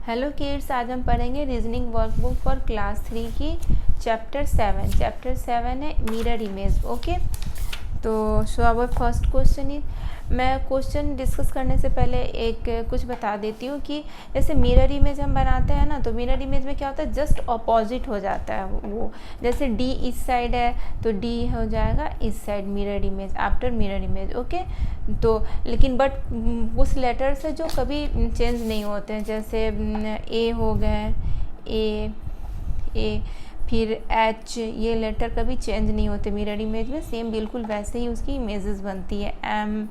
Hello kids, आज हम पढ़ेंगे रीजनिंग वर्कबुक फॉर क्लास 3 की चैप्टर 7 है मिरर इमेज। ओके, तो so our first question is, मैं क्वेश्चन डिस्कस करने से पहले एक कुछ बता देती हूँ कि जैसे मिरर इमेज हम बनाते हैं ना, तो मिरर इमेज में क्या होता है, जस्ट अपोजिट हो जाता है वो। जैसे डी इस साइड है तो डी हो जाएगा इस side, mirror image after mirror image. Okay, तो लेकिन बट उस लेटर से जो कभी चेंज नहीं होते हैं, जैसे ए हो गए, ए फिर एच, ये लेटर कभी चेंज नहीं होते मिरर इमेज में। सेम बिल्कुल वैसे ही उसकी इमेजेस बनती है। एम,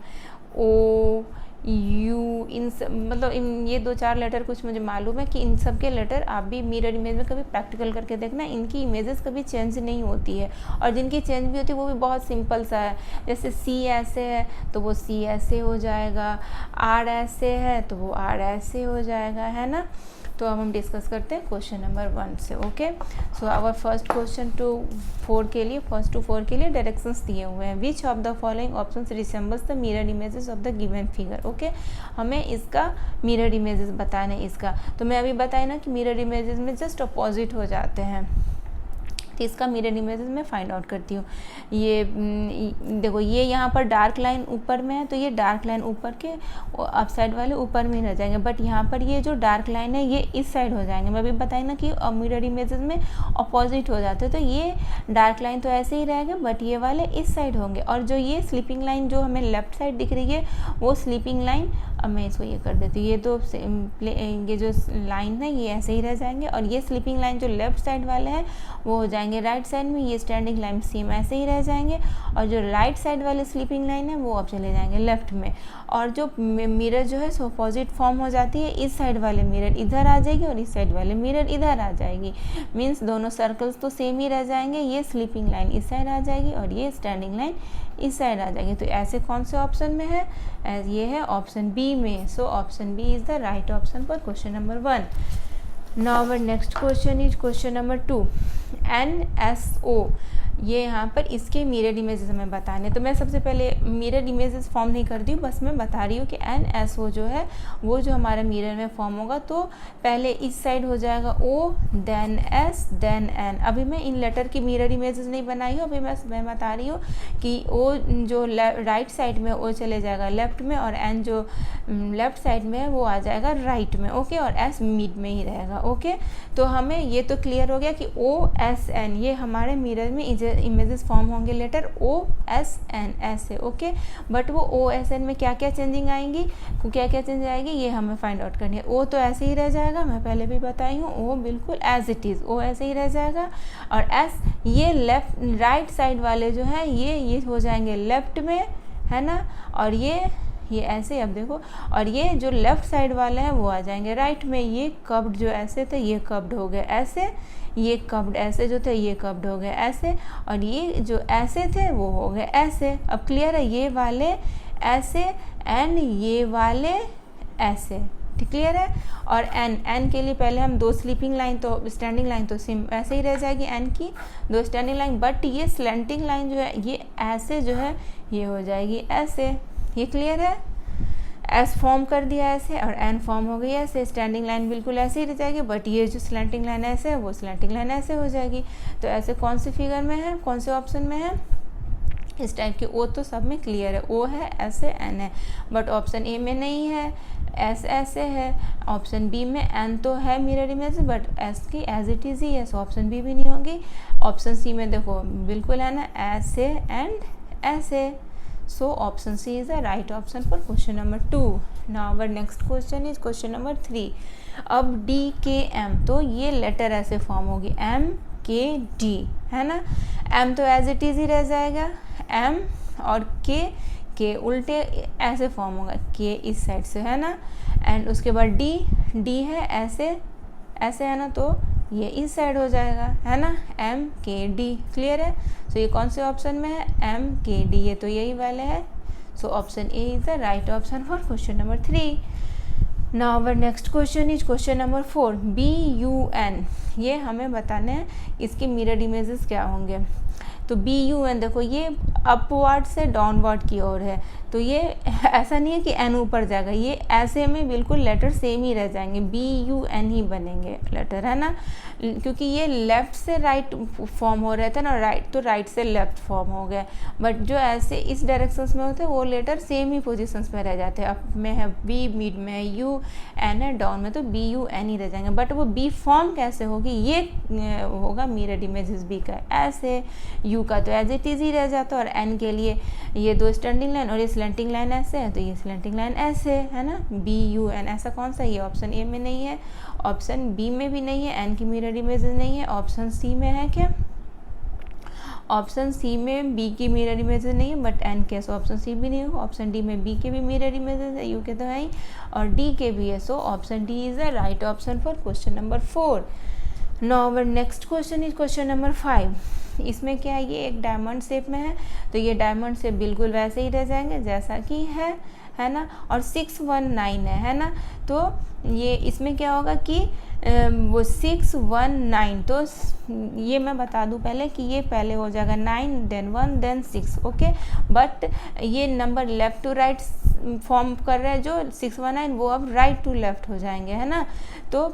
ओ, यू, इन सब मतलब इन ये 2-4 लेटर कुछ मुझे मालूम है कि इन सब के लेटर आप भी मिरर इमेज में कभी प्रैक्टिकल करके देखना, इनकी इमेजेस कभी चेंज नहीं होती है। और जिनकी चेंज भी होती है वो भी बहुत सिंपल सा है। जैसे सी ऐसे है तो वो सी ऐसे हो जाएगा, आर ऐसे है तो वो आर ऐसे हो जाएगा, है ना। तो अब हम डिस्कस करते हैं क्वेश्चन नंबर 1 से। Okay, so our first question to 4 के लिए, फर्स्ट टू 4 के लिए डायरेक्शंस दिए हुए हैं। Which of the following options resembles the mirror images of the given figure. Okay, हमें इसका मिरर इमेजेस बताना है इसका। तो मैं अभी बताया ना कि मिरर इमेजेस में जस्ट अपोजिट हो जाते हैं, तो इसका मिरर इमेजेस मैं फाइंड आउट करती हूँ। ये देखो, ये यहाँ पर डार्क लाइन ऊपर में है तो ये डार्क लाइन ऊपर के अप साइड वाले ऊपर में रह जाएंगे, बट यहाँ पर ये जो डार्क लाइन है ये इस साइड हो जाएंगे। मैं अभी बताई ना कि मिरर इमेजेस में अपोजिट हो जाते हैं, तो ये डार्क लाइन तो ऐसे ही रहेगा बट ये वाले इस साइड होंगे। और जो ये स्लीपिंग लाइन जो हमें लेफ्ट साइड दिख रही है वो स्लीपिंग लाइन, अब मैं इसको ये कर देती हूँ, ये तो ये जो लाइन है ये ऐसे ही रह जाएंगे। और ये स्लीपिंग लाइन जो लेफ्ट साइड वाले हैं वो हो जाएंगे राइट साइड में, ये स्टैंडिंग लाइन सेम ऐसे ही रह जाएंगे। और जो राइट साइड वाले स्लीपिंग लाइन है वो अब चले जाएंगे लेफ्ट में। और जो मिरर जो है सो अपोजिट फॉर्म हो जाती है, इस साइड वाले मिरर इधर आ जाएगी और इस साइड वाले मिरर इधर आ जाएगी। मीन्स दोनों सर्कल्स तो सेम ही रह जाएंगे, ये स्लीपिंग लाइन इस साइड आ जाएगी और ये स्टैंडिंग लाइन इस साइड आ जाएगी। तो ऐसे कौन से ऑप्शन में है, ये है ऑप्शन बी में। So option B is the right option for question number 1। Now our next question is question number 2, NSO। ये यहाँ पर इसके मिरर इमेजेस हमें बताने। तो मैं सबसे पहले मिरर इमेजेस फॉर्म नहीं करती हूँ, बस मैं बता रही हूँ कि NSO जो है वो जो हमारा मिरर में फॉर्म होगा तो पहले इस साइड हो जाएगा O, then S, then N। अभी मैं इन लेटर की मिरर इमेजेस नहीं बनाई हूँ, अभी मैं बता रही हूँ कि O जो राइट साइड में O चले जाएगा लेफ्ट में, और N जो लेफ्ट साइड में है वो आ जाएगा राइट में। ओके, और S मिड में ही रहेगा। ओके, तो हमें ये तो क्लियर हो गया कि O, S, N ये हमारे मिरर में इमेजेस फॉर्म होंगे लेटर O, S, N ऐसे। ओके, बट वो O, S, N में क्या क्या चेंजिंग आएंगी, क्या क्या चेंज आएगी ये हमें फाइंड आउट करनी है। O तो ऐसे ही रह जाएगा, मैं पहले भी बताई हूँ, O बिल्कुल एज इट इज़, O ऐसे ही रह जाएगा। और S ये लेफ्ट राइट साइड वाले जो है ये हो जाएंगे लेफ्ट में, है ना। और ये ऐसे, अब देखो, और ये जो लेफ्ट साइड वाले हैं वो आ जाएंगे राइट में। ये कब्ड जो ऐसे थे ये कब्ड हो गए ऐसे, ये कब्ड ऐसे जो थे ये कब्ड हो गए ऐसे, और ये जो ऐसे थे वो हो गए ऐसे। अब क्लियर है, ये वाले ऐसे एंड ये वाले ऐसे, क्लियर है। और एन के लिए पहले हम 2 स्लीपिंग लाइन तो स्टैंडिंग लाइन तो सिम ऐसे ही रह जाएगी, एन की 2 स्टैंडिंग लाइन, बट ये स्लैंटिंग लाइन जो है ये ऐसे जो है ये हो जाएगी ऐसे। ये क्लियर है, एस फॉर्म कर दिया ऐसे और एन फॉर्म हो गई ऐसे। स्टैंडिंग लाइन बिल्कुल ऐसे ही रह जाएगी, बट ये जो स्लैंटिंग लाइन ऐसे है वो स्लैंटिंग लाइन ऐसे हो जाएगी। तो ऐसे कौन सी फिगर में है, कौन से ऑप्शन में है, इस टाइप के। ओ तो सब में क्लियर है, ओ है, ऐसे, एन है, बट ऑप्शन ए में नहीं है, एस ऐसे है। ऑप्शन बी में एन तो है मिरर इमेज, बट एस की एज इट इज ही है, सो ऑप्शन बी भी नहीं होगी। ऑप्शन सी में देखो बिल्कुल है ना, ऐसे एंड ऐसे। So option C is the right option for question number 2. Now our next question is question number 3. अब D, K, M, तो ये लेटर ऐसे फॉर्म होगी M, K, D, है ना। M तो एज इट इज ही रह जाएगा M, और K उल्टे ऐसे फॉर्म होगा, K इस साइड से, है ना। एंड उसके बाद D है ऐसे है ना, तो ये इस साइड हो जाएगा, है ना, M, K, D। क्लियर है। सो ये कौन से ऑप्शन में है, M, K, D, ये तो यही वाले हैं। सो option A is the right option for question number 3। Now our next question is question number 4, BUN। ये हमें बताने हैं इसके मिरर इमेजेस क्या होंगे। तो BUN देखो ये अपवर्ड से डाउनवर्ड की ओर है, तो ये ऐसा नहीं है कि एन ऊपर जाएगा, ये ऐसे में बिल्कुल लेटर सेम ही रह जाएंगे, BUN ही बनेंगे लेटर, है ना, क्योंकि ये लेफ़्ट से राइट फॉर्म हो रहा था ना, राइट तो राइट से लेफ़्ट फॉर्म हो गया, बट जो ऐसे इस डायरेक्शंस में होते हैं वो लेटर सेम ही पोजीशंस में रह जाते हैं। अप में है B, मिड में है U, N है, डाउन में तो BUN ही रह जाएंगे, बट वो B फॉर्म कैसे होगी, ये होगा मिरर इमेजेस B का, ऐसे U का तो एज इट इज़ ही रह जाता है, और N के लिए ये दो स्टैंडिंग लाइन और ये स्लैंटिंग लाइन ऐसे है, तो ये स्लैंटिंग लाइन ऐसे है ना, BUN। ऐसा कौन सा, ये ऑप्शन ए में नहीं है, ऑप्शन बी में भी नहीं है, एन की मिरर इमेजेस नहीं है, ऑप्शन सी में है क्या, ऑप्शन सी में बी की मिरर इमेजेस नहीं है, बट एन के, सो ऑप्शन सी भी नहीं होगा, ऑप्शन डी में बी के भी मिरर इमेजेस है, यू के तो है ही, और डी के भी है, so option D is the right option for question number 4। Now our next question is question number 5। इसमें क्या है, ये एक डायमंड शेप में है, तो ये डायमंड शेप बिल्कुल वैसे ही रह जाएंगे जैसा कि है ना, और 619 है ना, तो ये इसमें क्या होगा कि वो 619, तो ये मैं बता दूं पहले कि ये पहले हो जाएगा 9 देन 1 देन 6, ओके, बट ये number left to right form कर रहे हैं, जो 619 वो अब राइट टू लेफ़्ट हो जाएंगे, है ना, तो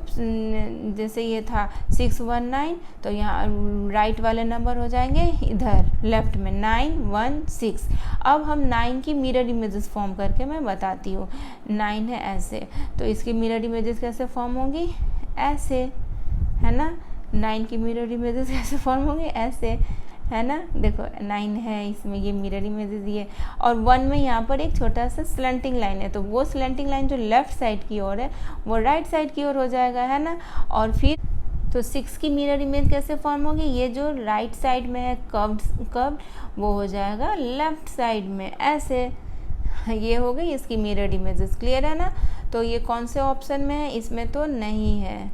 जैसे ये था 619, तो यहाँ राइट वाले नंबर हो जाएंगे इधर लेफ़्ट में 916। अब हम 9 की मिरर इमेजेस फॉर्म करके मैं बताती हूँ। 9 है ऐसे, तो इसकी मिरर इमेजेस कैसे फॉर्म होंगी, ऐसे, है ना, 9 की मिरर इमेजेस कैसे फॉर्म होंगे, ऐसे, है ना, देखो 9 है, इसमें ये मिरर इमेजेस ये, और 1 में यहाँ पर एक छोटा सा स्लैंटिंग लाइन है, तो वो स्लैंटिंग लाइन जो लेफ़्ट साइड की ओर है वो राइट साइड की ओर हो जाएगा, है ना, और फिर तो 6 की मिरर इमेज कैसे फॉर्म होगी, ये जो राइट साइड में है कर्व्ड वो हो जाएगा लेफ़्ट साइड में, ऐसे, ये हो गई इसकी मिरर इमेजेस, क्लियर है ना। तो ये कौन से ऑप्शन में है, इसमें तो नहीं है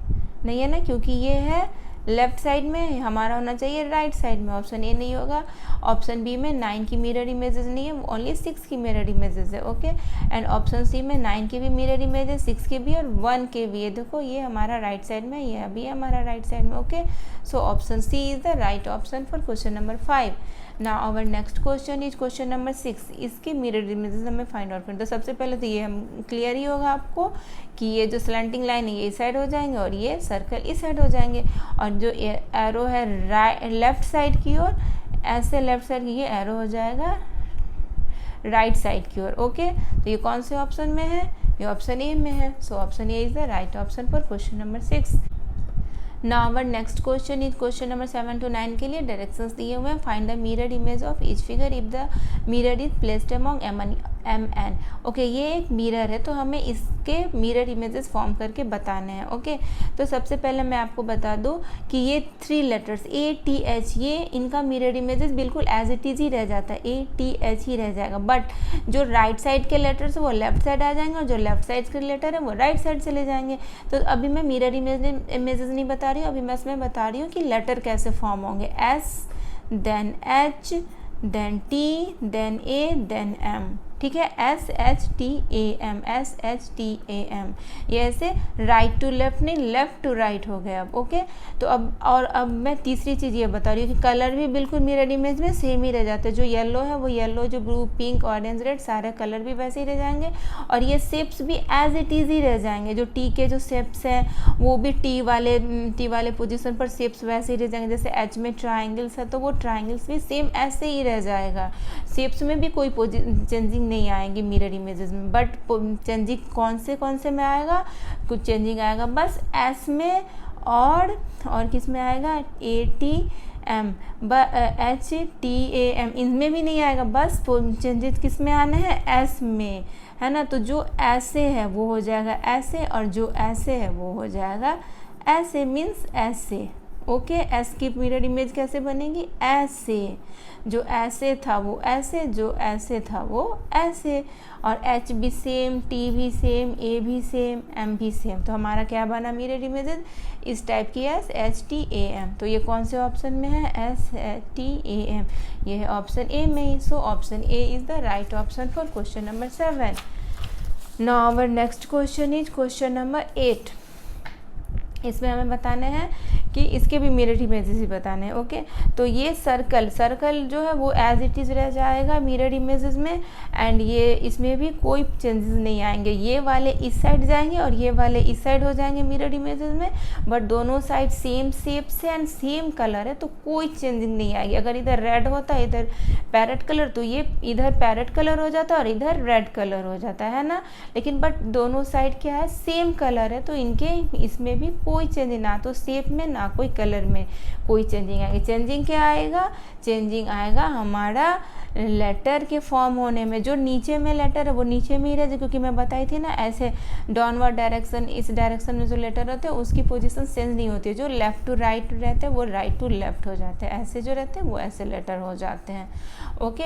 ना, क्योंकि ये है लेफ्ट साइड में, हमारा होना चाहिए राइट साइड में, ऑप्शन ए नहीं होगा। ऑप्शन बी में 9 की मिरर इमेजेस नहीं है, ओनली 6 की मिरर इमेजेस है, ओके, एंड ऑप्शन सी में 9 के भी मिरर इमेजेस, 6 के भी और 1 के भी है, देखो ये हमारा राइट साइड में, ये अभी हमारा राइट साइड में, okay, so option C is the right option for question number 5। Now our next question is question number 6। इसके मिरर इमेजेस हमें फाइंड आउट करना, तो सबसे पहले तो ये हम क्लियर ही होगा आपको कि ये जो स्लैंटिंग लाइन है ये इस साइड हो जाएंगे और ये सर्कल इस साइड हो जाएंगे, और जो एरो है लेफ्ट साइड की ओर, ऐसे लेफ्ट साइड की ये एरो हो जाएगा राइट साइड की ओर, ओके, तो ये कौन से ऑप्शन में है, ये ऑप्शन ए में है, so option A is the right option for question number 6। Now our next question is question number 7 to 9 के लिए डायरेक्शंस दिए हुए हैं। Find the mirror image of each figure if the mirror is placed among MN। Okay, ये एक mirror है, तो हमें इसके मिरर इमेजेस फॉर्म करके बताने हैं, ओके। तो सबसे पहले मैं आपको बता दूं कि ये 3 लेटर्स ATH, ये इनका मिरर इमेजेस बिल्कुल एज इट इज़ ही रह जाता है, ATH ही रह जाएगा, बट जो राइट साइड के लेटर्स है वो लेफ्ट साइड आ जाएंगे और जो लेफ्ट साइड के लेटर है वो राइट साइड चले जाएंगे। तो अभी मैं मिरर इमेजेस नहीं बता रही हूँ, अभी मैं इसमें बता रही हूँ कि लेटर कैसे फॉर्म होंगे, S then H then T then A then M, ठीक है, SHTAM, SHTAM, ये ऐसे राइट टू लेफ्ट नहीं लेफ्ट टू राइट हो गया अब, ओके। तो अब मैं तीसरी चीज़ ये बता रही हूँ कि कलर भी बिल्कुल मिरर इमेज में सेम ही रह जाते हैं, जो येलो है वो येलो, जो ब्लू पिंक ऑरेंज रेड सारे कलर भी वैसे ही रह जाएंगे, और ये शेप्स भी एज इट इज़ ही रह जाएंगे, जो टी के जो शेप्स हैं वो भी टी वाले पोजीशन पर शेप्स वैसे ही रह जाएंगे, जैसे एच में ट्राइंगल्स है तो वो ट्राइंगल्स भी सेम ऐसे ही रह जाएगा, शेप्स में भी कोई चेंजिंग नहीं आएंगी मिरर इमेजेस में, बट चेंजिंग कौन से में आएगा, कुछ चेंजिंग आएगा बस एस में और किस में आएगा, ATM, HTAM, इनमें भी नहीं आएगा, बस चेंजेस किस में आने हैं, एस में, है ना। तो जो ऐसे है वो हो जाएगा ऐसे, और जो ऐसे है वो हो जाएगा ऐसे, मीन्स ऐसे, ओके। एस की मिरर इमेज कैसे बनेगी, ऐसे, जो ऐसे था वो ऐसे, जो ऐसे था वो ऐसे, और एच भी सेम, टी भी सेम, ए भी सेम, एम भी सेम, तो हमारा क्या बना मिरर इमेजेस इस टाइप की, SHTAM। तो ये कौन से ऑप्शन में है, SHTAM, ये है ऑप्शन ए में ही, so option A is the right option for question number 7। Now our next question is question number 8। इसमें हमें बताने हैं कि इसके भी मिरर इमेजेस ही बताने हैं। ओके, तो ये सर्कल जो है वो एज इट इज़ रह जाएगा मिरर इमेजेस में, एंड ये इसमें भी कोई चेंजेस नहीं आएंगे। ये वाले इस साइड जाएंगे और ये वाले इस साइड हो जाएंगे मिरर इमेजेस में, बट दोनों साइड सेम शेप से एंड सेम कलर है, तो कोई चेंजिंग नहीं आएगी। अगर इधर रेड होता है इधर पैरेट कलर, तो ये इधर पैरेट कलर हो जाता है और इधर रेड कलर हो जाता है ना, लेकिन बट दोनों साइड क्या है, सेम कलर है, तो इनके इसमें भी कोई चेंजिंग, ना तो शेप में ना कोई कलर में कोई चेंजिंग आएगी। चेंजिंग क्या आएगा, चेंजिंग आएगा हमारा लेटर के फॉर्म होने में। जो नीचे में लेटर है वो नीचे में ही रहे, क्योंकि मैं बताई थी ना ऐसे डाउनवर्ड डायरेक्शन, इस डायरेक्शन में जो लेटर होते हैं उसकी पोजीशन चेंज नहीं होती है। जो लेफ्ट टू राइट रहते हैं वो राइट टू लेफ्ट हो जाते हैं, ऐसे जो रहते हैं वो ऐसे लेटर हो जाते हैं। ओके,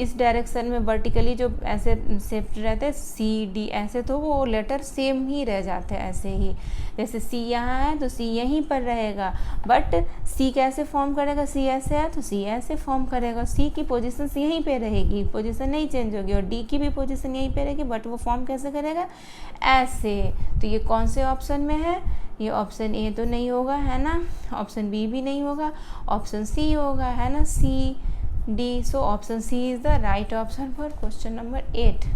इस डायरेक्शन में वर्टिकली जो ऐसे शेप रहते हैं सी डी ऐसे, तो वो लेटर सेम ही रह जाते हैं ऐसे ही। जैसे सी यहाँ है तो सी यहीं पर रहेगा, बट सी कैसे फॉर्म करेगा, सी ऐसे है तो सी ऐसे फॉर्म करेगा। सी की पोजीशन यहीं पे रहेगी, पोजीशन नहीं चेंज होगी, और डी की भी पोजीशन यहीं पे रहेगी, बट वो फॉर्म कैसे करेगा, ऐसे। तो ये कौन से ऑप्शन में है, ये ऑप्शन ए तो नहीं होगा, है ना, ऑप्शन बी भी नहीं होगा, ऑप्शन सी होगा, है ना, C D. So option C is the right option for question number 8।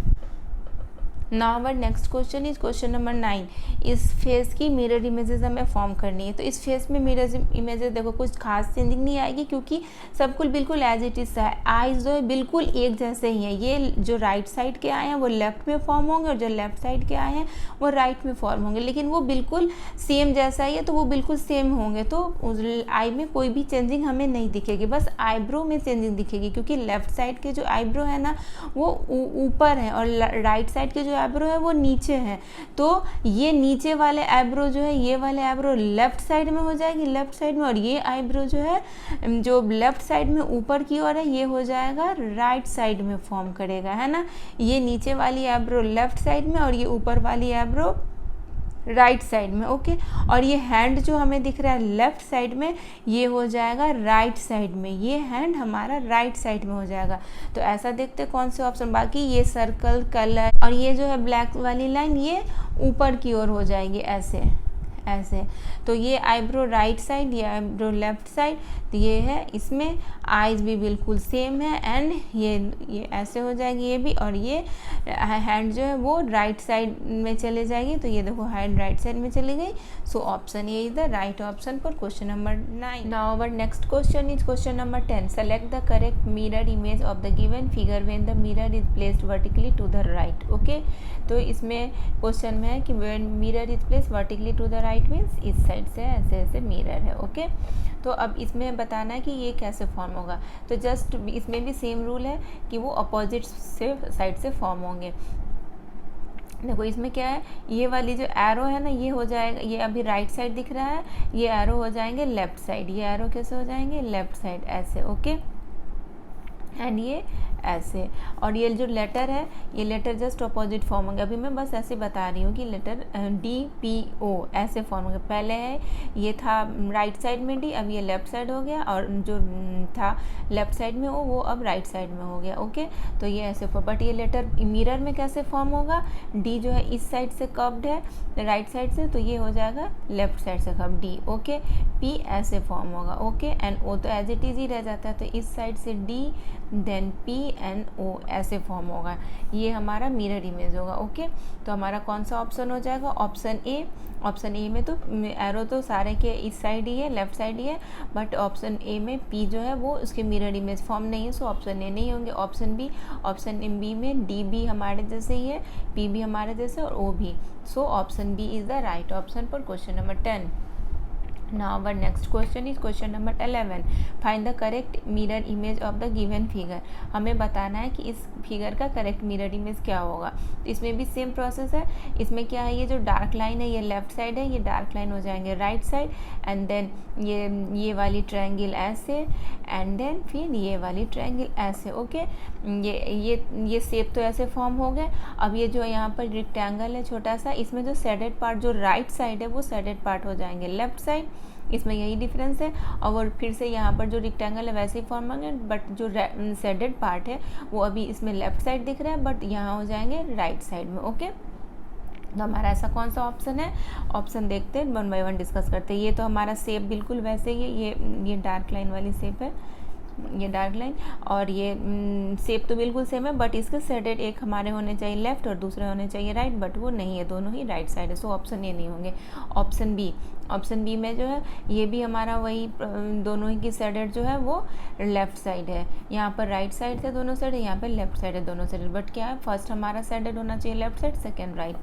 Now our next question is question number 9। इस फेस की मिरर इमेजेस हमें फॉर्म करनी है। तो इस फेस में मिरर इमेजेस देखो कुछ खास चेंजिंग नहीं आएगी, क्योंकि सब कुछ बिल्कुल एज इट इज है। आइज जो है बिल्कुल एक जैसे ही हैं। ये जो राइट साइड के आए हैं वो लेफ्ट में फॉर्म होंगे, और जो लेफ्ट साइड के आए हैं वो राइट में फॉर्म होंगे, लेकिन वो बिल्कुल सेम जैसा ही है, तो वो बिल्कुल सेम होंगे। तो उस आई में कोई भी चेंजिंग हमें नहीं दिखेगी, बस आईब्रो में चेंजिंग दिखेगी, क्योंकि लेफ्ट साइड के जो आईब्रो है ना वो ऊपर है, और राइट साइड के जो आईब्रो है वो नीचे है। तो ये नीचे वाले आईब्रो जो है, ये वाले आईब्रो लेफ्ट साइड में हो जाएगी, लेफ्ट साइड में, और ये आईब्रो जो है जो लेफ्ट साइड में ऊपर की ओर है ये हो जाएगा राइट साइड में फॉर्म करेगा, है ना। ये नीचे वाली आईब्रो लेफ्ट साइड में और ये ऊपर वाली आईब्रो राइट साइड में। ओके, और ये हैंड जो हमें दिख रहा है लेफ्ट साइड में ये हो जाएगा राइट साइड में, ये हैंड हमारा राइट साइड में हो जाएगा। तो ऐसा देखते कौन से ऑप्शन, बाकी ये सर्कल कलर और ये जो है ब्लैक वाली लाइन ये ऊपर की ओर हो जाएगी ऐसे ऐसे। तो ये आईब्रो राइट साइड, ये आईब्रो लेफ्ट साइड, तो ये है, इसमें आईज भी बिल्कुल सेम है, एंड ये ऐसे हो जाएगी ये भी, और ये हैंड जो है वो राइट साइड में चले जाएगी। तो ये देखो हैंड राइट साइड में चली गई। So option A is the right option for question number 9। Now our next question is question number 10। Select the correct mirror image of the given figure when the mirror is placed vertically to the right. Okay, तो इसमें question में है कि when mirror is placed vertically to the right means इस side से ऐसे ऐसे mirror है। ओके, तो अब इसमें बताना है कि ये कैसे फॉर्म होगा। तो जस्ट इसमें भी सेम रूल है कि वो अपोजिट से साइड से फॉर्म होंगे। देखो इसमें क्या है, ये वाली जो एरो है ना ये हो जाएगा, ये अभी राइट साइड दिख रहा है, ये एरो हो जाएंगे लेफ्ट साइड, ये एरो कैसे हो जाएंगे लेफ्ट साइड ऐसे। ओके, एंड ये ऐसे, और ये जो लेटर है ये लेटर जस्ट अपोजिट फॉर्म होंगे। अभी मैं बस ऐसे बता रही हूँ कि लेटर DPO ऐसे फॉर्म होंगे। पहले है ये था राइट साइड में D, अब ये लेफ्ट साइड हो गया, और जो था लेफ्ट साइड में वो अब राइट साइड में हो गया। ओके, तो ये ऐसे फॉर्म, बट ये लेटर मिरर में कैसे फॉर्म होगा, D जो है इस साइड से कर्व्ड है राइट साइड से, तो ये हो जाएगा लेफ्ट साइड से कर्व D। ओके, P ऐसे फॉर्म होगा। ओके, एंड O तो एज इट इज ही रह जाता है, तो इस साइड से D then P and O ऐसे फॉर्म होगा। ये हमारा मिरर इमेज होगा। ओके, तो हमारा कौन सा ऑप्शन हो जाएगा, ऑप्शन ए। ऑप्शन ए में तो एरो तो सारे के इस साइड ही है, लेफ्ट साइड ही है, बट ऑप्शन ए में P जो है वो उसके मिरर इमेज फॉर्म नहीं है, सो ऑप्शन ए नहीं होंगे। ऑप्शन बी, ऑप्शन बी में D भी हमारे जैसे ही है, P भी हमारे जैसे और O भी। So option B is the right option for question number 10। Now our next question is question number 11. Find the correct mirror image of the given figure. हमें बताना है कि इस फिगर का करेक्ट मिरर इमेज क्या होगा। तो इसमें भी सेम प्रोसेस है। इसमें क्या है, ये जो डार्क लाइन है ये लेफ्ट साइड है, ये डार्क लाइन हो जाएंगे राइट साइड, एंड देन ये वाली ट्रायंगल ऐसे, एंड देन फिर ये वाली ट्रायंगल ऐसे। ओके, ये शेप तो ऐसे फॉर्म हो गए। अब ये जो यहाँ पर रेक्टेंगल है छोटा सा, इसमें जो शेडेड पार्ट जो राइट साइड है वो शेडेड पार्ट हो जाएंगे लेफ्ट साइड। इसमें यही डिफरेंस है, और फिर से यहाँ पर जो रेक्टेंगल है वैसे ही फॉर्म होंगे, बट जो शेडेड पार्ट है वो अभी इसमें लेफ्ट साइड दिख रहा है, बट यहाँ हो जाएंगे राइट साइड में। ओके, तो हमारा ऐसा कौन सा ऑप्शन है? ऑप्शन देखते हैं, वन बाय वन डिस्कस करते हैं। ये तो हमारा शेप बिल्कुल वैसे ही है, ये डार्क लाइन वाली शेप है, ये डार्क लाइन, और ये शेप तो बिल्कुल सेम है, बट इसके शेडेड एक हमारे होने चाहिए लेफ्ट और दूसरे होने चाहिए राइट, बट वो नहीं है, दोनों ही राइट साइड है। सो ऑप्शन ए नहीं होंगे। ऑप्शन बी में जो है ये भी हमारा वही दोनों ही की शेडेड जो है वो लेफ्ट साइड है। यहाँ पर राइट साइड से दोनों साइड है, यहाँ पर लेफ्ट साइड है दोनों साइड, बट क्या है, फर्स्ट हमारा शेडेड होना चाहिए लेफ्ट साइड, सेकेंड राइट।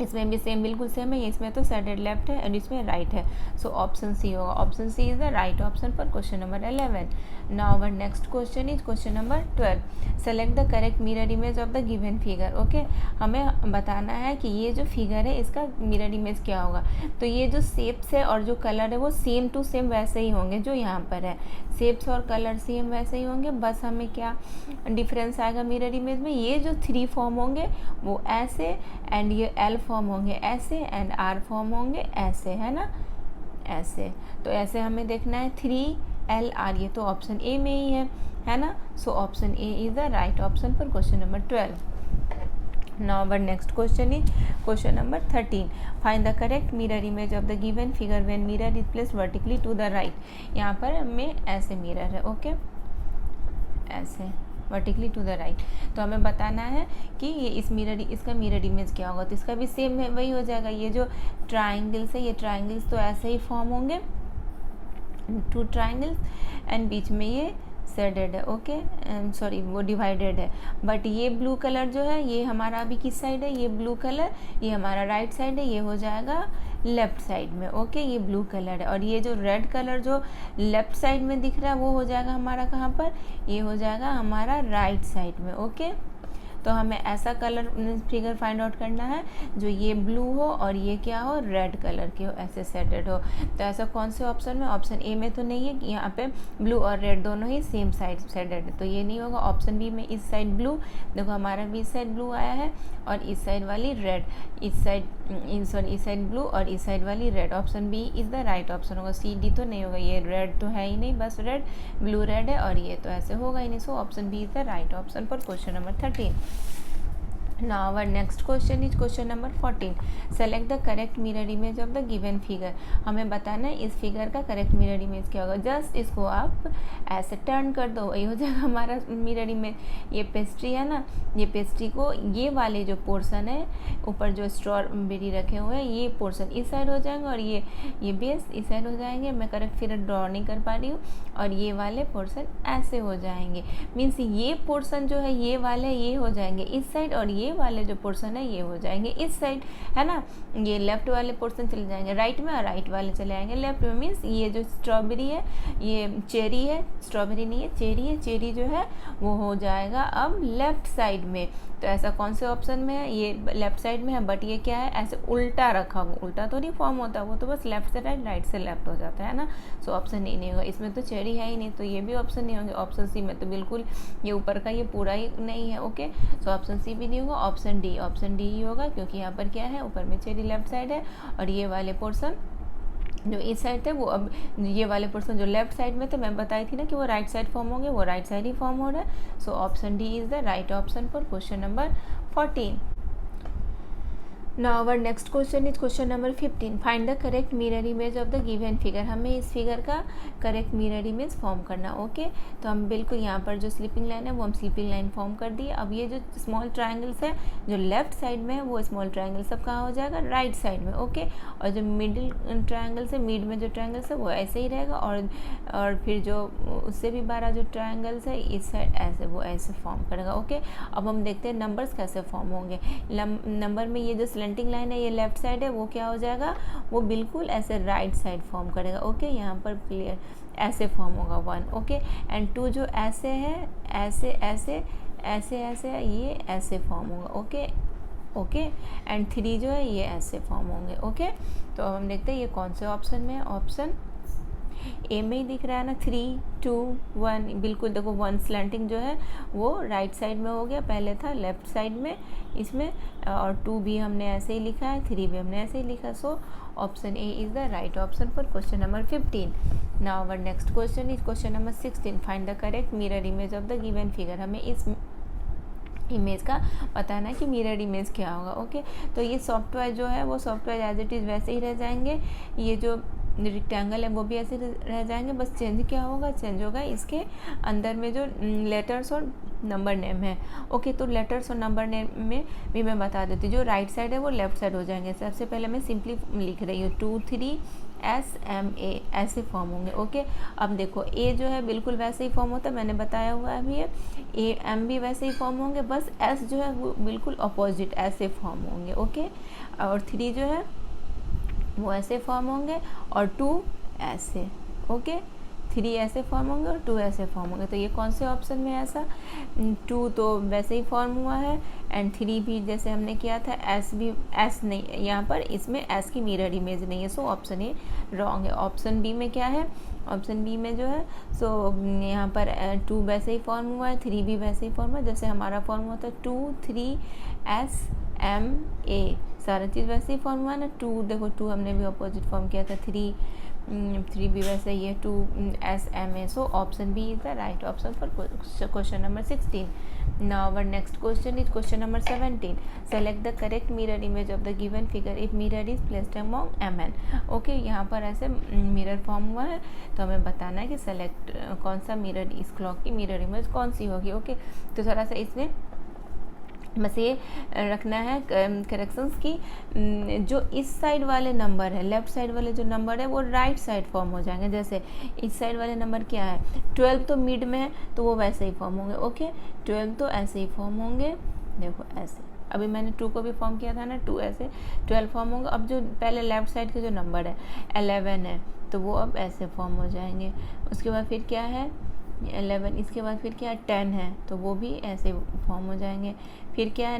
इसमें भी सेम बिल्कुल सेम है, इसमें तो शेडेड लेफ्ट है और इसमें राइट है। सो ऑप्शन सी होगा। Option C is the right option for question number 11। Now our next question is question number 12। Select the correct mirror image of the given figure. Okay, हमें बताना है कि ये जो फिगर है इसका मिरर इमेज क्या होगा। तो ये जो शेप्स है और जो कलर है वो सेम टू सेम वैसे ही होंगे जो यहाँ पर है, शेप्स और कलर सेम वैसे ही होंगे, बस हमें क्या डिफरेंस आएगा मिरर इमेज में, ये जो 3 फॉर्म होंगे वो ऐसे, एंड ये L फॉर्म होंगे ऐसे, एंड R फॉर्म होंगे ऐसे, है ना, ऐसे। तो ऐसे हमें देखना है 3LR, ये तो ऑप्शन ए में ही है ना। So option A is the right option for question number 12। Now our next question is question number 13। Find the correct mirror image of the given figure when mirror is placed vertically to the right. यहाँ पर हमें ऐसे mirror है, okay, ऐसे vertically to the right. तो हमें बताना है कि ये इसका मिरर इमेज क्या होगा। तो इसका भी सेम वही हो जाएगा, ये जो ट्राइंगल्स है, ये ट्राइंगल्स तो ऐसे ही फॉर्म होंगे, 2 ट्राइंगल्स, एंड बीच में ये शेडेड है, ओके, सॉरी वो डिवाइडेड है। बट ये ब्लू कलर जो है ये हमारा अभी किस साइड है, ये ब्लू कलर ये हमारा राइट साइड है, ये हो जाएगा लेफ्ट साइड में, ओके, ये ब्लू कलर है। और ये जो रेड कलर जो लेफ्ट साइड में दिख रहा है वो हो जाएगा हमारा कहाँ पर, ये हो जाएगा हमारा राइट साइड में, ओके। तो हमें ऐसा कलर फिगर फाइंड आउट करना है जो ये ब्लू हो और ये क्या हो, रेड कलर के हो, ऐसे शेडेड हो। तो ऐसा कौन से ऑप्शन में, ऑप्शन ए में तो नहीं है कि यहाँ पे ब्लू और रेड दोनों ही सेम साइड शेडेड है, तो ये नहीं होगा। ऑप्शन बी में इस साइड ब्लू, देखो हमारा भी इस साइड ब्लू आया है और इस साइड वाली रेड, इस साइड ब्लू और इस साइड वाली red. Option B is the right option होगा। सी डी तो नहीं होगा, ये रेड तो है ही नहीं, बस रेड, ब्लू रेड है, और ये तो ऐसे होगा ही नहीं। So option B is the right option for question number 13। Now our next question is question number 14. Select the correct mirror image of the given figure. हमें बताना है इस फिगर का करेक्ट मिरर इमेज क्या होगा। जस्ट इसको आप ऐसे टर्न कर दो, वही हो जाएगा हमारा मिरर इमेज। ये पेस्ट्री है ना, ये पेस्ट्री को ये वाले जो पोर्शन है ऊपर जो स्ट्रॉबेरी रखे हुए हैं ये पोर्शन इस साइड हो जाएंगे और ये बेस इस साइड हो जाएंगे। मैं करेक्ट फिगर ड्रॉ नहीं कर पा रही हूँ। और ये वाले पोर्शन ऐसे हो जाएंगे, मीन्स ये पोर्शन जो है ये वाले ये हो जाएंगे इस साइड, और ये वाले जो पोर्शन है ये हो जाएंगे इस साइड, है ना। ये लेफ्ट वाले पोर्शन चले जाएंगे राइट में और राइट वाले चले आएंगे लेफ्ट में। मीन्स ये जो स्ट्रॉबेरी है, ये चेरी है, स्ट्रॉबेरी नहीं है चेरी है, चेरी जो है वो हो जाएगा अब लेफ्ट साइड में। तो ऐसा कौन से ऑप्शन में है, ये लेफ्ट साइड में है, बट ये क्या है ऐसे उल्टा रखा हुआ, उल्टा तो नहीं फॉर्म होता, वो तो बस लेफ्ट से राइट, राइट से लेफ्ट हो जाता है ना। सो ऑप्शन ए नहीं होगा, इसमें तो चेरी है ही नहीं, तो ये भी ऑप्शन नहीं होंगे। ऑप्शन सी में तो बिल्कुल ये ऊपर का ये पूरा ही नहीं है, ओके। सो ऑप्शन सी भी नहीं होगा। ऑप्शन डी ही होगा, क्योंकि यहाँ पर क्या है ऊपर में चेरी लेफ्ट साइड है और ये वाले पोर्शन जो इस साइड थे वो अब ये वाले पोर्शन जो लेफ्ट साइड में थे, मैं बताई थी ना कि वो राइट साइड फॉर्म होंगे, वो राइट साइड ही फॉर्म हो रहा है। So option D is the right option for question number 14। Now our next question is question number 15. Find the correct mirror image of the given figure. हमें इस figure का correct mirror image form करना, okay. तो हम बिल्कुल यहाँ पर जो स्लीपिंग लाइन है वो हम स्लीपिंग लाइन फॉर्म कर दिए। अब ये जो स्मॉल ट्राइंगल्स है जो लेफ्ट साइड में है वो स्मॉल ट्राइंगल सब कहाँ हो जाएगा, राइट साइड में, ओके। और जो मिडिल ट्राइंगल्स है, मिड में जो ट्राइंगल्स है वो ऐसे ही रहेगा, और फिर जो उससे भी 12 जो ट्राइंगल्स है इस साइड ऐसे वो ऐसे फॉर्म करेगा, ओके। अब हम देखते हैं नंबर्स कैसे फॉर्म होंगे। नंबर में ये जो स्लेंटिंग लाइन है ये लेफ्ट साइड है, वो क्या हो जाएगा, वो बिल्कुल ऐसे राइट साइड फॉर्म करेगा, ओके। यहाँ पर क्लियर ऐसे फॉर्म होगा 1, ओके। एंड 2 जो ऐसे है ऐसे ऐसे ऐसे ऐसे ये ऐसे फॉर्म होगा, ओके ओके। एंड 3 जो है ये ऐसे फॉर्म होंगे, ओके। तो अब हम देखते हैं ये कौन से ऑप्शन में है। ऑप्शन ए में ही दिख रहा है ना, 3 2 1, बिल्कुल देखो 1 स्लैंटिंग जो है वो राइट साइड में हो गया, पहले था लेफ्ट साइड में इसमें, और 2 भी हमने ऐसे ही लिखा है, 3 भी हमने ऐसे ही लिखा। So option A is the right option for question number 15। Now our next question is question number 16। Find the correct mirror image of the given figure. हमें इस इमेज का बताना है कि मिरर इमेज क्या होगा। ओके, तो ये सॉफ्टवेयर जो है वो सॉफ्टवेयर एज इट इज़ वैसे ही रह जाएंगे, ये जो रेक्टेंगल है वो भी ऐसे रह जाएंगे, बस चेंज क्या होगा, चेंज होगा इसके अंदर में जो लेटर्स और नंबर नेम है। ओके, तो लेटर्स और नंबर नेम में भी मैं बता देती हूँ, जो राइट साइड है वो लेफ्ट साइड हो जाएंगे। सबसे पहले मैं सिंपली लिख रही हूँ 2 3 SMA ऐसे फॉर्म होंगे। ओके, अब देखो ए जो है बिल्कुल वैसे ही फॉर्म होता है, मैंने बताया हुआ है अभी, ए एम भी वैसे ही फॉर्म होंगे, बस एस जो है वो बिल्कुल अपोजिट ऐसे फॉर्म होंगे। ओके, और 3 जो है वो ऐसे फॉर्म होंगे और 2 ऐसे। ओके, 3 ऐसे फॉर्म होंगे और 2 ऐसे फॉर्म होंगे। तो ये कौन से ऑप्शन में ऐसा, 2 तो वैसे ही फॉर्म हुआ है एंड 3 भी जैसे हमने किया था, एस भी, एस नहीं, यहाँ पर इसमें एस की मिरर इमेज नहीं है, सो ऑप्शन ए रॉन्ग है। ऑप्शन बी में क्या है, ऑप्शन बी में जो है सो यहाँ पर 2 वैसे ही फॉर्म हुआ है, 3 भी वैसे ही फॉर्म हुआ है जैसे हमारा फॉर्म होता है 2 3 SMA, सारा चीज़ वैसे ही फॉर्म हुआ है ना। 2 देखो 2 हमने भी अपोजिट फॉर्म किया था, 3 भी वैसे ही है, 2 SMA, so option B is the right option for question number 16. Now our next question is question number 17. Select the correct mirror image of the given figure if mirror is placed among MN. Okay, यहाँ पर ऐसे mirror form हुआ है तो हमें बताना है कि सेलेक्ट कौन सा मिरर, इस क्लॉक की मिरर इमेज कौन सी होगी। ओके, तो थोड़ा सा इसमें बस ये रखना है करेक्शंस की, जो इस साइड वाले नंबर है, लेफ्ट साइड वाले जो नंबर है वो राइट साइड फॉर्म हो जाएंगे। जैसे इस साइड वाले नंबर क्या है, 12 तो मिड में है तो वो वैसे ही फॉर्म होंगे। ओके, 12 तो ऐसे ही फॉर्म होंगे, देखो ऐसे, अभी मैंने 2 को भी फॉर्म किया था ना, 2 ऐसे 12 फॉर्म होंगे। अब जो पहले लेफ्ट साइड के जो नंबर है 11 है तो वो अब ऐसे फॉर्म हो जाएंगे। उसके बाद फिर क्या है 11, इसके बाद फिर क्या है 10 है तो वो भी ऐसे फॉर्म हो जाएंगे। फिर क्या है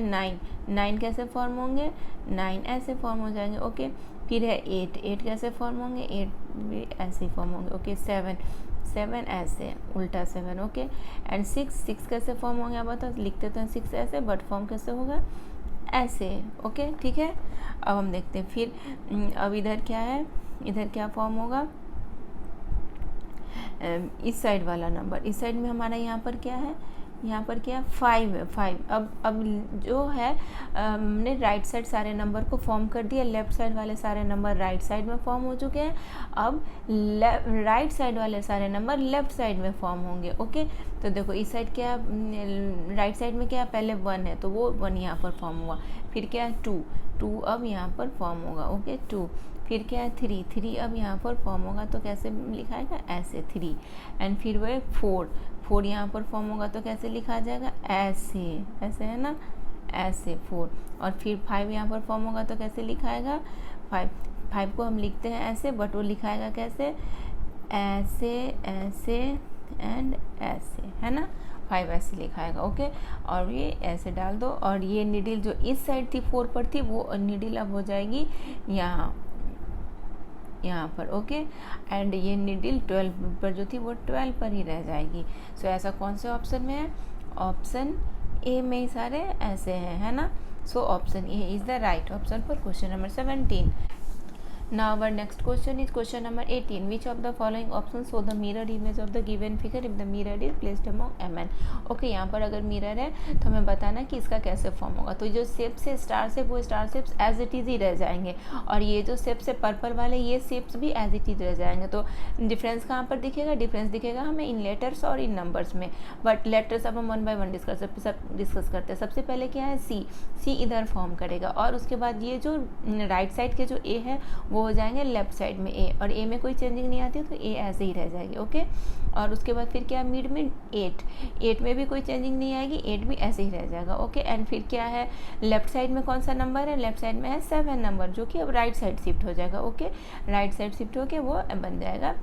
9 कैसे फॉर्म होंगे, 9 ऐसे फॉर्म हो जाएंगे। ओके, फिर है 8 कैसे फॉर्म होंगे, 8 भी ऐसे फॉर्म होंगे। ओके, 7 ऐसे उल्टा 7। ओके, एंड 6 कैसे फॉर्म होंगे, आप बताओ, लिखते तो हैं 6 ऐसे बट फॉर्म कैसे होगा, ऐसे। ओके, ठीक है, अब हम देखते हैं फिर अब इधर क्या है, इधर क्या फॉर्म होगा, इस साइड वाला नंबर, इस साइड में हमारा यहाँ पर क्या है, यहाँ पर क्या 5 है, 5। अब जो है हमने राइट साइड सारे नंबर को फॉर्म कर दिया, लेफ्ट साइड वाले सारे नंबर राइट साइड में फॉर्म हो चुके हैं, अब राइट साइड वाले सारे नंबर लेफ्ट साइड में फॉर्म होंगे। ओके, तो देखो इस साइड क्या, राइट साइड में क्या, पहले 1 है तो वो 1 यहाँ पर फॉर्म हुआ, फिर क्या है 2 अब यहाँ पर फॉर्म होगा। ओके, 2, फिर क्या है 3 अब यहाँ पर फॉर्म होगा तो कैसे लिखाएगा, ऐसे 3, एंड फिर वो 4 यहाँ पर फॉर्म होगा तो कैसे लिखा जाएगा, ऐसे है ना, ऐसे 4, और फिर 5 यहाँ पर फॉर्म होगा तो कैसे लिखाएगा, 5 को हम लिखते हैं ऐसे बट वो लिखाएगा कैसे, ऐसे एंड ऐसे, है ना, 5 ऐसे लिखाएगा। ओके, और ये ऐसे डाल दो, और ये निडिल जो इस साइड थी 4 पर थी वो निडिल अब हो जाएगी यहाँ पर। ओके, एंड ये निडिल 12 पर जो थी वो 12 पर ही रह जाएगी। सो ऐसा कौन से ऑप्शन में है, ऑप्शन ए में ही सारे ऐसे हैं, है ना। So option A is the right option for question number 17. Now our next question is question number 18. Which of the following options show the mirror image of the given figure if the mirror is placed among MN? Okay, यहाँ पर अगर mirror है तो हमें बताना कि इसका कैसे फॉर्म होगा। तो जो शेप से स्टार शेप, वो star shapes as it is ही रह जाएंगे, और ये जो शेप से पर्पल वाले ये शेप्स भी एज इट इज़ रह जाएंगे। तो डिफरेंस कहाँ पर दिखेगा, डिफरेंस दिखेगा हमें इन लेटर्स और इन नंबर्स में। बट लेटर्स अब हम 1 बाय 1 डिस्कस करते हैं। सबसे पहले क्या है, सी इधर फॉर्म करेगा, और उसके बाद ये जो राइट साइड के जो ए है वो हो जाएंगे लेफ्ट साइड में ए, और ए में कोई चेंजिंग नहीं आती तो ए ऐसे ही रह जाएगी। ओके, और उसके बाद फिर क्या मिड में 8 में भी कोई चेंजिंग नहीं आएगी, 8 भी ऐसे ही रह जाएगा। ओके, एंड फिर क्या है लेफ्ट साइड में कौन सा नंबर है, लेफ्ट साइड में है 7 नंबर, जो कि अब राइट साइड शिफ्ट हो जाएगा। ओके, राइट साइड शिफ्ट होके वो बन जाएगा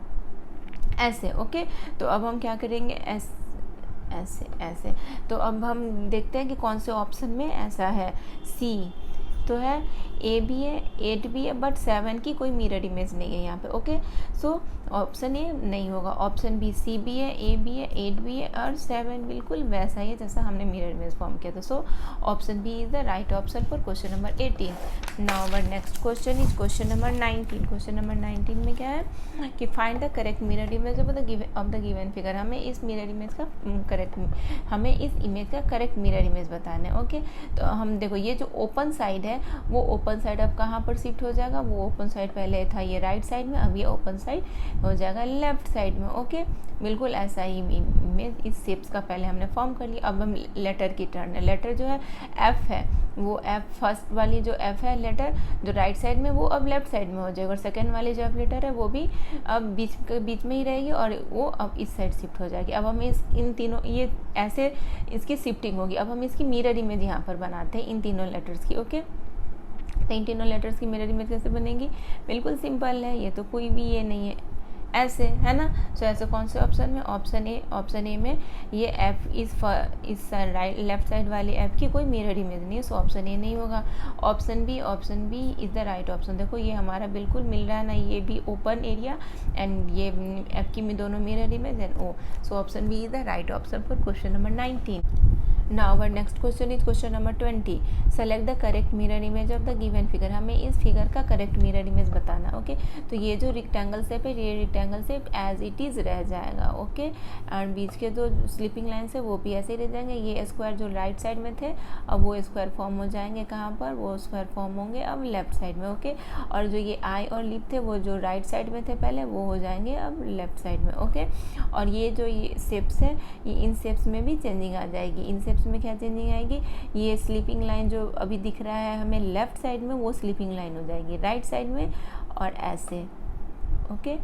ऐसे। ओके, तो अब हम क्या करेंगे, ऐसे। तो अब हम देखते हैं कि कौन से ऑप्शन में ऐसा है, सी। तो है, ए भी है, 8 भी है, बट 7 की कोई मिरर इमेज नहीं है यहाँ पे। ओके, सो ऑप्शन ए नहीं होगा। ऑप्शन बी, सी भी है, ए भी है, 8 भी है और 7 बिल्कुल वैसा ही है जैसा हमने मिरर इमेज फॉर्म किया था। So option B is the right option for question number 18। Now our next question is question number 19। Question number 19 में क्या है कि find the correct mirror image of the given figure. हमें इस mirror image का हमें इस इमेज का करेक्ट मिरर इमेज बताना है। ओके, तो हम देखो ये जो ओपन साइड है वो ओपन साइड अब कहाँ पर शिफ्ट हो जाएगा, वो ओपन साइड पहले था ये राइट साइड में, अब ये ओपन साइड हो जाएगा लेफ्ट साइड में। ओके, बिल्कुल ऐसा ही इमेज इस शेप्स का पहले हमने फॉर्म कर लिया। अब हम लेटर की टर्न है। लेटर जो है एफ है, वो एफ फर्स्ट वाली जो एफ है लेटर जो राइट साइड में, वो अब लेफ्ट साइड में हो जाएगा, और सेकेंड वाली जो एफ लेटर है वो भी अब बीच में ही रहेगी और वो अब इस साइड शिफ्ट हो जाएगी। अब हम इन तीनों ये ऐसे इसकी शिफ्टिंग होगी। अब हम इसकी मिरर इमेज यहाँ पर बनाते हैं इन तीनों लेटर्स की। ओके, तो इन तीनों लेटर्स की मिरर इमेज कैसे बनेगी, बिल्कुल सिंपल है, ये तो कोई भी ये नहीं है, ऐसे है ना। सो ऐसे कौन से ऑप्शन में, ऑप्शन ए में ये एफ इस राइट लेफ्ट साइड वाली एफ की कोई मिरर इमेज नहीं है, सो ऑप्शन ए नहीं होगा। Option B is the right option. देखो ये हमारा बिल्कुल मिल रहा है ना, ये भी ओपन एरिया एंड ये एफ की दोनों mirror image and O, so option B is the right option for question number 19। Now our next question is question number 20. Select the correct mirror image of the given figure. हमें इस figure का correct mirror image बताना। Okay, तो ये जो rectangle shape है, ये rectangle shape as it is रह जाएगा। ओके, एंड बीच के जो स्लीपिंग लाइन्स है वो भी ऐसे ही रह जाएंगे। ये स्क्वायर जो राइट साइड में थे अब वो स्क्वायर फॉर्म हो जाएंगे कहाँ पर, वो स्क्वायर फॉर्म होंगे अब लेफ्ट साइड में। ओके, और जो ये आई और लिप थे वो जो राइट साइड में थे पहले, वो हो जाएंगे अब लेफ्ट साइड में। ओके, और ये जो ये शेप्स है, ये इन शेप्स में भी चेंजिंग आ जाएगी। इन शेप्स में क्या चेंजिंग आएगी, ये स्लीपिंग लाइन जो अभी दिख रहा है हमें लेफ्ट साइड में, वो स्लीपिंग लाइन हो जाएगी राइट साइड में और ऐसे। ओके,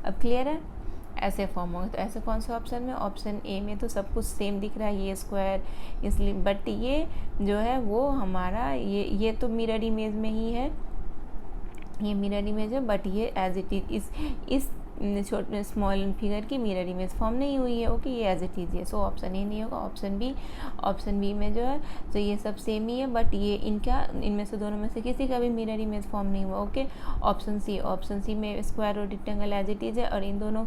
अब क्लियर है, ऐसे फॉर्म होगा। तो ऐसे कौन से ऑप्शन में, ऑप्शन ए में तो सब कुछ सेम दिख रहा है, ये स्क्वायर इसलिए, बट ये जो है वो हमारा ये तो मिरर इमेज में ही है, ये मिरर इमेज है, बट ये एज इट इज इस छोटे स्मॉल फिगर की मिरर इमेज फॉर्म नहीं हुई है। ओके, ये एज इट इज है, सो ऑप्शन ए नहीं होगा। ऑप्शन बी में जो है तो ये सब सेम ही है, बट ये इनमें से दोनों में से किसी का भी मिरर इमेज फॉर्म नहीं हुआ। ओके, ऑप्शन सी में स्क्वायर और रेक्टेंगल एज इट इज है, और इन दोनों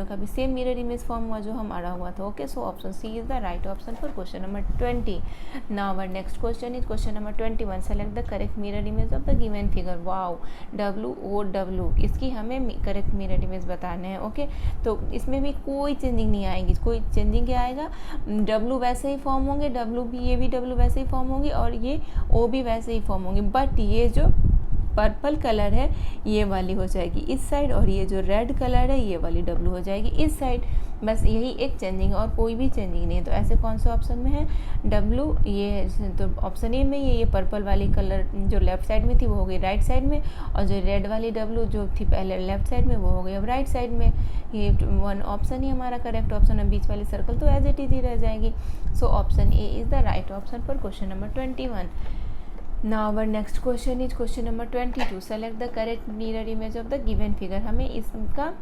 का भी सेम मिरर इमेज फॉर्म हुआ जो हमारा हुआ था। Okay, so option C is the right option for question number 20। Now our next question is question number 21। Select the correct mirror image of the given figure. Wow, WOW, इसकी हमें correct mirror image बताने हैं। Okay, तो इसमें भी कोई changing नहीं आएगी। कोई चेंजिंग क्या आएगा, W वैसे ही फॉर्म होंगे, ये भी W वैसे ही फॉर्म होंगी और ये O भी वैसे ही फॉर्म होंगे, बट ये जो पर्पल कलर है ये वाली हो जाएगी इस साइड, और ये जो रेड कलर है ये वाली W हो जाएगी इस साइड। बस यही एक चेंजिंग, और कोई भी चेंजिंग नहीं है। तो ऐसे कौन से ऑप्शन में है, W, ये तो ऑप्शन ए में ये पर्पल वाली कलर जो लेफ्ट साइड में थी वो हो गई राइट साइड में, और जो रेड वाली W जो थी पहले लेफ्ट साइड में वो हो गई अब राइट साइड में। ये वन ऑप्शन ही हमारा करेक्ट ऑप्शन है, बीच वाली सर्कल तो एज इट इज ही रह जाएगी। सो option A is the right option for question number 21। Now our next question is question number 22. Select the correct mirror image of the given figure. हमें इसका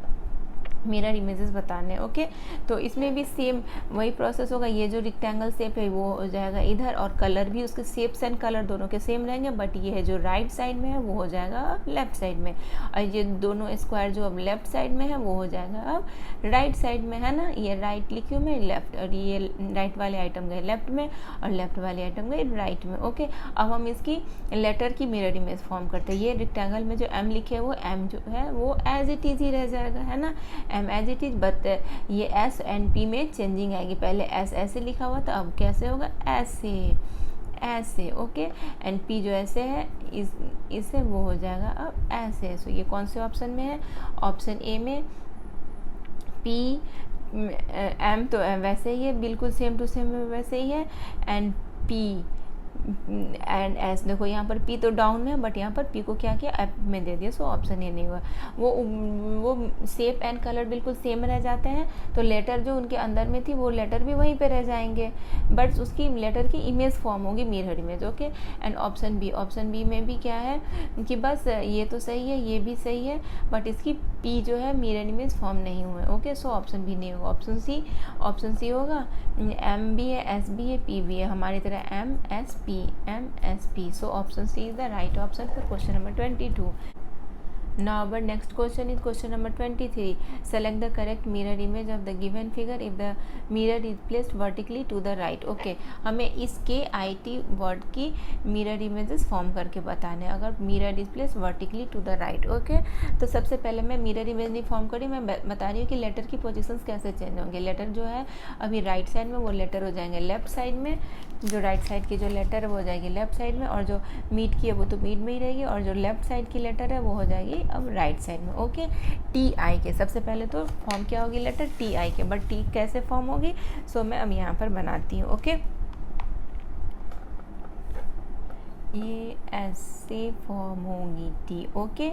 mirror images बताने हैं। Okay, तो इसमें भी सेम वही प्रोसेस होगा। ये जो रेक्टेंगल शेप है वो हो जाएगा इधर, और कलर भी उसके शेप्स एंड कलर दोनों के सेम रहेंगे, बट ये है जो राइट साइड में है वो हो जाएगा अब लेफ्ट साइड में, और ये दोनों स्क्वायर जो अब लेफ्ट साइड में है वो हो जाएगा अब राइट साइड में, है ना। ये राइट लिखी हूँ मैं लेफ्ट, और ये राइट वाले आइटम गए लेफ्ट में और लेफ्ट वाले आइटम गए राइट में। ओके, अब हम इसकी लेटर की मिरर इमेज फॉर्म करते हैं। ये रेक्टेंगल में जो M लिखे है वो M जो है वो एज इट इज ही रह जाएगा, है ना, M as it is, but ये S एंड P में चेंजिंग आएगी। पहले S ऐसे लिखा हुआ था, अब कैसे होगा, ऐसे। ओके, एंड P जो ऐसे है इससे वो हो जाएगा अब ऐसे। सो ये कौन से ऑप्शन में है, ऑप्शन ए में P M तो वैसे ही है, बिल्कुल सेम टू सेम वैसे ही है, एंड P एंड एस। देखो यहाँ पर P तो डाउन में है, बट यहाँ पर P को क्या किया, अप में दे दिया, सो ऑप्शन ये नहीं हुआ। वो शेप एंड कलर बिल्कुल सेम रह जाते हैं, तो लेटर जो उनके अंदर में थी वो लेटर भी वहीं पे रह जाएंगे, बट उसकी लेटर की इमेज फॉर्म होगी mirror image. Okay, and option B में भी क्या है कि बस ये तो सही है, ये भी सही है, बट इसकी P जो है मिरर इमेज फॉर्म नहीं हुए। ओके, सो ऑप्शन बी नहीं होगा, ऑप्शन सी होगा। M भी है, S भी है, P भी है, हमारी तरह M S MSP. So option C is the right option for question number 22. Now our next question is question number 23. Select the correct mirror image of the given figure if the mirror is placed vertically to the right. Okay, हमें इस KIT word की mirror images form करके बताने हैं अगर mirror is place vertically to the right. Okay, तो सबसे पहले मैं मिरर इमेज नहीं फॉर्म करी, मैं बता रही हूँ कि लेटर की पोजीशंस कैसे चेंज होंगे. लेटर जो है अभी राइट साइड में वो लेटर हो जाएंगे लेफ्ट साइड में, जो राइट साइड की जो लेटर है वो हो जाएगी लेफ्ट साइड में, और जो मीट की है वो तो मीट में ही रहेगी, और जो लेफ्ट साइड की लेटर है वो हो जाएगी अब राइट साइड में. ओके, TI के सबसे पहले तो फॉर्म क्या होगी लेटर TI के, बट टी कैसे फॉर्म होगी सो मैं अब यहाँ पर बनाती हूँ. ओके, ये ऐसे फॉर्म होगी T. Okay,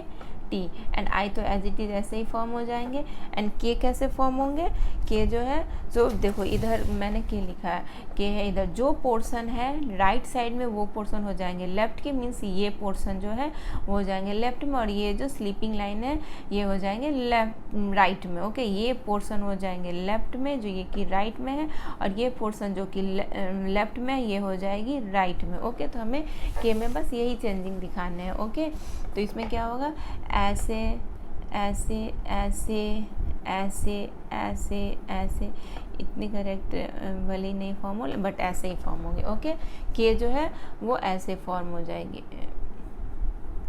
T and I तो एज इट इज़ ऐसे ही फॉर्म हो जाएंगे. एंड के कैसे फॉर्म होंगे, के जो है जो देखो इधर मैंने के लिखा है, के है इधर जो पोर्शन है राइट साइड में वो पोर्शन हो जाएंगे लेफ्ट के, मीन्स ये पोर्शन जो है वो हो जाएंगे लेफ्ट में, और ये जो स्लीपिंग लाइन है ये हो जाएंगे लेफ्ट राइट में. ओके, ये पोर्शन हो जाएंगे लेफ्ट में जो ये कि राइट में है, और ये पोर्शन जो कि लेफ्ट में ये हो जाएगी राइट में. ओके, तो हमें के में बस यही चेंजिंग दिखाने हैं. ओके, तो इसमें क्या होगा ऐसे ऐसे ऐसे ऐसे ऐसे ऐसे, इतनी करेक्ट भले नहीं फॉर्म हो बट ऐसे ही फॉर्म होंगे. ओके, के जो है वो ऐसे फॉर्म हो जाएगी,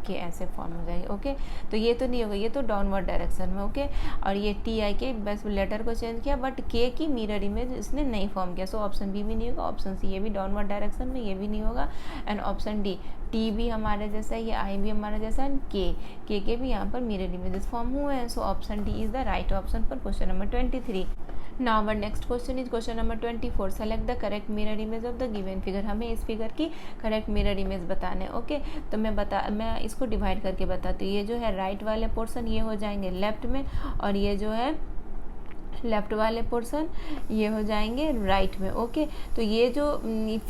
के ऐसे फॉर्म हो जाएगी. ओके, तो ये तो नहीं होगा, ये तो डाउनवर्ड डायरेक्शन में. ओके, और ये TI के बस लेटर को चेंज किया बट के की मिरर इमेज इसने नहीं फॉर्म किया. सो ऑप्शन बी भी नहीं होगा, ऑप्शन सी ये भी डाउनवर्ड डायरेक्शन में, ये भी नहीं होगा. एंड ऑप्शन डी टी भी हमारे जैसा है, ये आई भी हमारा जैसा है, के भी यहाँ पर मिरर इमेजेस फॉर्म हुए हैं. So option D is the right option for question number 23. Now our next question is question number 24. Select the correct mirror image of the given figure. हमें इस फिगर की करेक्ट मिरर इमेज बताने. Okay, तो मैं इसको divide करके बताती हूँ. ये जो है राइट वाले पोर्शन ये हो जाएंगे लेफ्ट में, और ये जो है लेफ्ट वाले पोर्शन ये हो जाएंगे राइट में. ओके, तो ये जो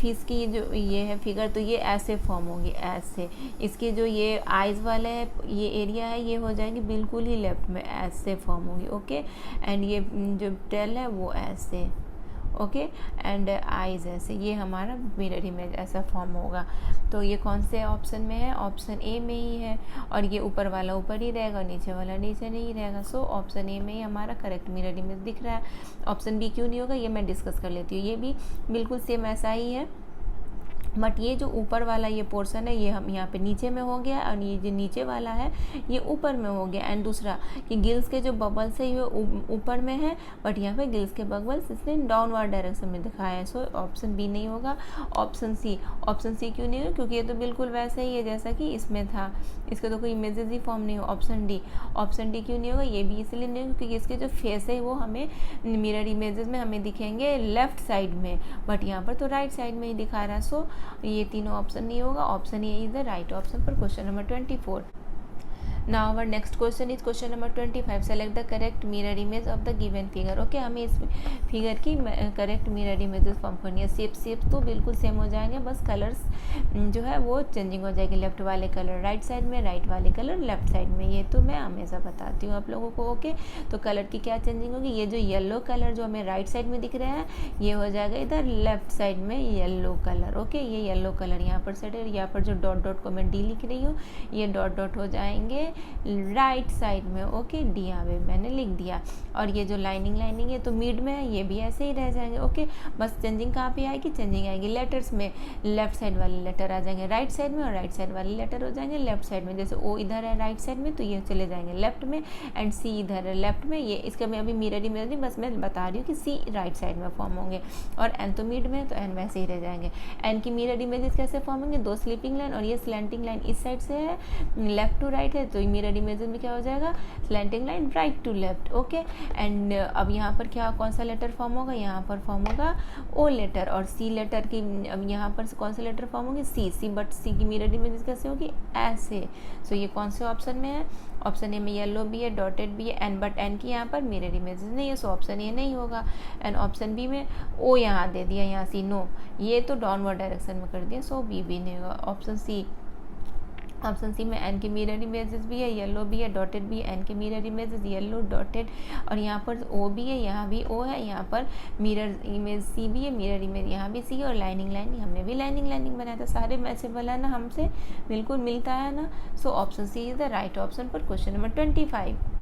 फिश की जो ये है फिगर तो ये ऐसे फॉर्म होगी ऐसे. इसके जो ये आइज़ वाले है ये एरिया है ये हो जाएंगे बिल्कुल ही लेफ्ट में, ऐसे फॉर्म होगी. ओके, एंड ये जो टेल है वो ऐसे. ओके, एंड आइज ऐसे, ये हमारा मिरर इमेज ऐसा फॉर्म होगा. तो ये कौन से ऑप्शन में है, ऑप्शन ए में ही है, और ये ऊपर वाला ऊपर ही रहेगा नीचे वाला नीचे नहीं रहेगा. सो ऑप्शन ए में ही हमारा करेक्ट मिरर इमेज दिख रहा है. ऑप्शन बी क्यों नहीं होगा ये मैं डिस्कस कर लेती हूँ. ये भी बिल्कुल सेम ऐसा ही है, बट ये जो ऊपर वाला ये पोर्शन है ये हम यहाँ पे नीचे में हो गया, और ये जो नीचे वाला है ये ऊपर में हो गया. एंड दूसरा कि गिल्स के जो बबल्स है ये ऊपर में है, बट यहाँ पे गिल्स के बबल्स इसने डाउनवर्ड डायरेक्शन में दिखाया है. सो ऑप्शन बी नहीं होगा. ऑप्शन सी क्यों नहीं होगा, क्योंकि ये तो बिल्कुल वैसे ही है जैसा कि इसमें था, इसके तो कोई इमेजेस ही फॉर्म नहीं हो. ऑप्शन डी क्यों नहीं होगा, ये भी इसलिए नहीं होगा क्योंकि इसके जो फेस है वो हमें मिरर इमेजेस में हमें दिखेंगे लेफ्ट साइड में, बट यहाँ पर तो राइट साइड में ही दिखा रहा है. सो ये तीनों ऑप्शन नहीं होगा. Option A is the right option for question number 24. Now our next question is question number 25. Select the correct mirror image of the given figure. Okay, हमें इस फिगर की करेक्ट मिरर इमेजेस फॉर्म करनी है. Shape तो बिल्कुल same हो जाएंगे, बस कलर्स जो है वो चेंजिंग हो जाएगी. लेफ्ट वाले कलर राइट साइड में, राइट वाले कलर लेफ्ट साइड में. ये तो मैं हमेशा बताती हूँ आप लोगों को. ओके, तो कलर की क्या चेंजिंग होगी, ये जो येलो कलर जो हमें राइट साइड में दिख रहा है ये हो जाएगा इधर लेफ्ट साइड में येलो कलर. ओके, ये येलो कलर यहाँ पर सेट है. यहाँ पर जो डॉट डॉट को मैं डी लिख रही हूँ ये डॉट डॉट हो जाएंगे राइट साइड में. ओके, डी यहाँ पे मैंने लिख दिया. और ये जो लाइनिंग है तो मिड में है, ये भी ऐसे ही रह जाएंगे. ओके, बस चेंजिंग कहाँ पे आएगी, चेंजिंग आएगी लेटर्स में. लेफ्ट साइड वाले लेटर आ जाएंगे राइट साइड में, और राइट साइड वाले लेटर हो जाएंगे लेफ्ट साइड में. जैसे ओ इधर है राइट साइड में तो ये चले जाएंगे लेफ्ट में, एंड सी इधर है लेफ्ट में. ये इसका मैं अभी मिरर इमेज नहीं, बस मैं बता रही हूँ कि सी राइट साइड में फॉर्म होंगे, और एन तो मिड में तो एन वैसे ही रह जाएंगे. एन की मिरर इमेजेस कैसे फॉर्म होंगे, दो स्लीपिंग लाइन, और ये स्लैंटिंग लाइन इस साइड से है लेफ्ट टू राइट है, तो मिरर इमेजेस में क्या हो जाएगा slanting line right to left. Okay, and अब यहाँ पर क्या कौन सा लेटर फॉर्म होगा, यहाँ पर फॉर्म होगा ओ लेटर, और सी लेटर की अब यहाँ पर कौन सा लेटर फॉर्म होगी सी, बट सी की मिरर इमेजेस कैसे होगी ऐसे. सो ये कौन से ऑप्शन में है, ऑप्शन ए में येलो भी है डॉटेड भी है, एन बट एन की यहाँ पर मिरर इमेजेस नहीं है. सो ऑप्शन ए नहीं होगा. एंड ऑप्शन बी में ओ यहाँ दे दिया, यहाँ सी नो, ये तो डाउनवर्ड डायरेक्शन में कर दिया. सो बी भी नहीं होगा. ऑप्शन सी ऑप्शन सी में एन के मिरर इमेजेस भी है, येलो भी है, डॉटेड भी है। एन के मिरर इमेजेस येलो डॉटेड, और यहाँ पर ओ भी है, यहाँ भी ओ है, यहाँ पर मिरर इमेज सी भी है, मिरर इमेज यहाँ भी सी है, और लाइनिंग लाइनिंग हमने भी लाइनिंग बनाया था। सारे मैचेबल है ना, हमसे बिल्कुल मिलता है ना। So option C is the right option for question number 25।